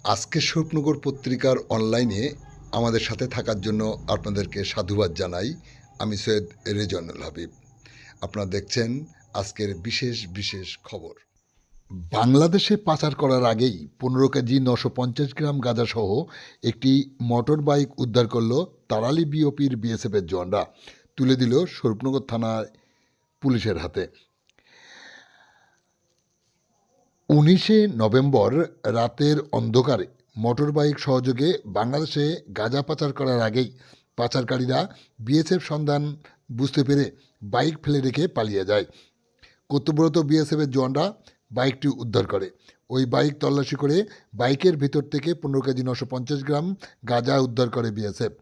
আজকে স্বপ্নগর পত্রিকার অনলাইনে আমাদের সাথে থাকার জন্য আপনাদেরকে সাধুবাদ জানাই। আমি সৈয়দ রেজওয়ানুল হাবিব। আপনারা দেখছেন আজকের বিশেষ বিশেষ খবর। বাংলাদেশে পাচার করার আগেই 15 কেজি 950 গ্রাম গাঁজাসহ একটি মোটর বাইক উদ্ধার করল তারালী বিওপির বিএসএফের জওয়ানরা, তুলে দিল স্বরূপনগর থানায় পুলিশের হাতে। 19 নভেম্বর রাতের অন্ধকারে মোটরবাইক সহযোগে বাংলাদেশে গাঁজা পাচার করার আগেই পাচারকারীরা বিএসএফ সন্ধান বুঝতে পেরে বাইক ফেলে রেখে পালিয়ে যায়। কর্তব্যরত বিএসএফের জওয়ানরা বাইকটি উদ্ধার করে। ওই বাইক তল্লাশি করে বাইকের ভিতর থেকে 15 কেজি 950 গ্রাম গাঁজা উদ্ধার করে বিএসএফ।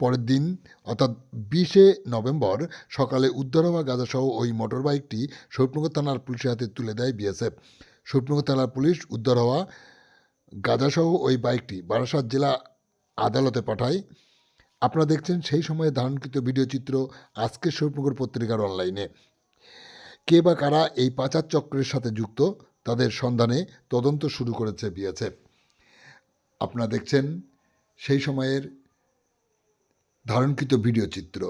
পরের দিন অর্থাৎ 20 নভেম্বর সকালে উদ্ধার হওয়া গাঁজাসহ ওই মোটরবাইকটি স্বরূপনগর থানার পুলিশের হাতে তুলে দেয় বিএসএফ। স্বরূপনগর থানার পুলিশ উদ্ধার হওয়া গাঁজাসহ ওই বাইকটি বারাসাত জেলা আদালতে পাঠায়। আপনারা দেখছেন সেই সময়ে ধারণকৃত ভিডিও চিত্র আজকের স্বরূপনগর পত্রিকার অনলাইনে। কে বা কারা এই পাচার চক্রের সাথে যুক্ত, তাদের সন্ধানে তদন্ত শুরু করেছে বিএসএফ। আপনারা দেখছেন সেই সময়ের ধারণকৃত ভিডিও চিত্র।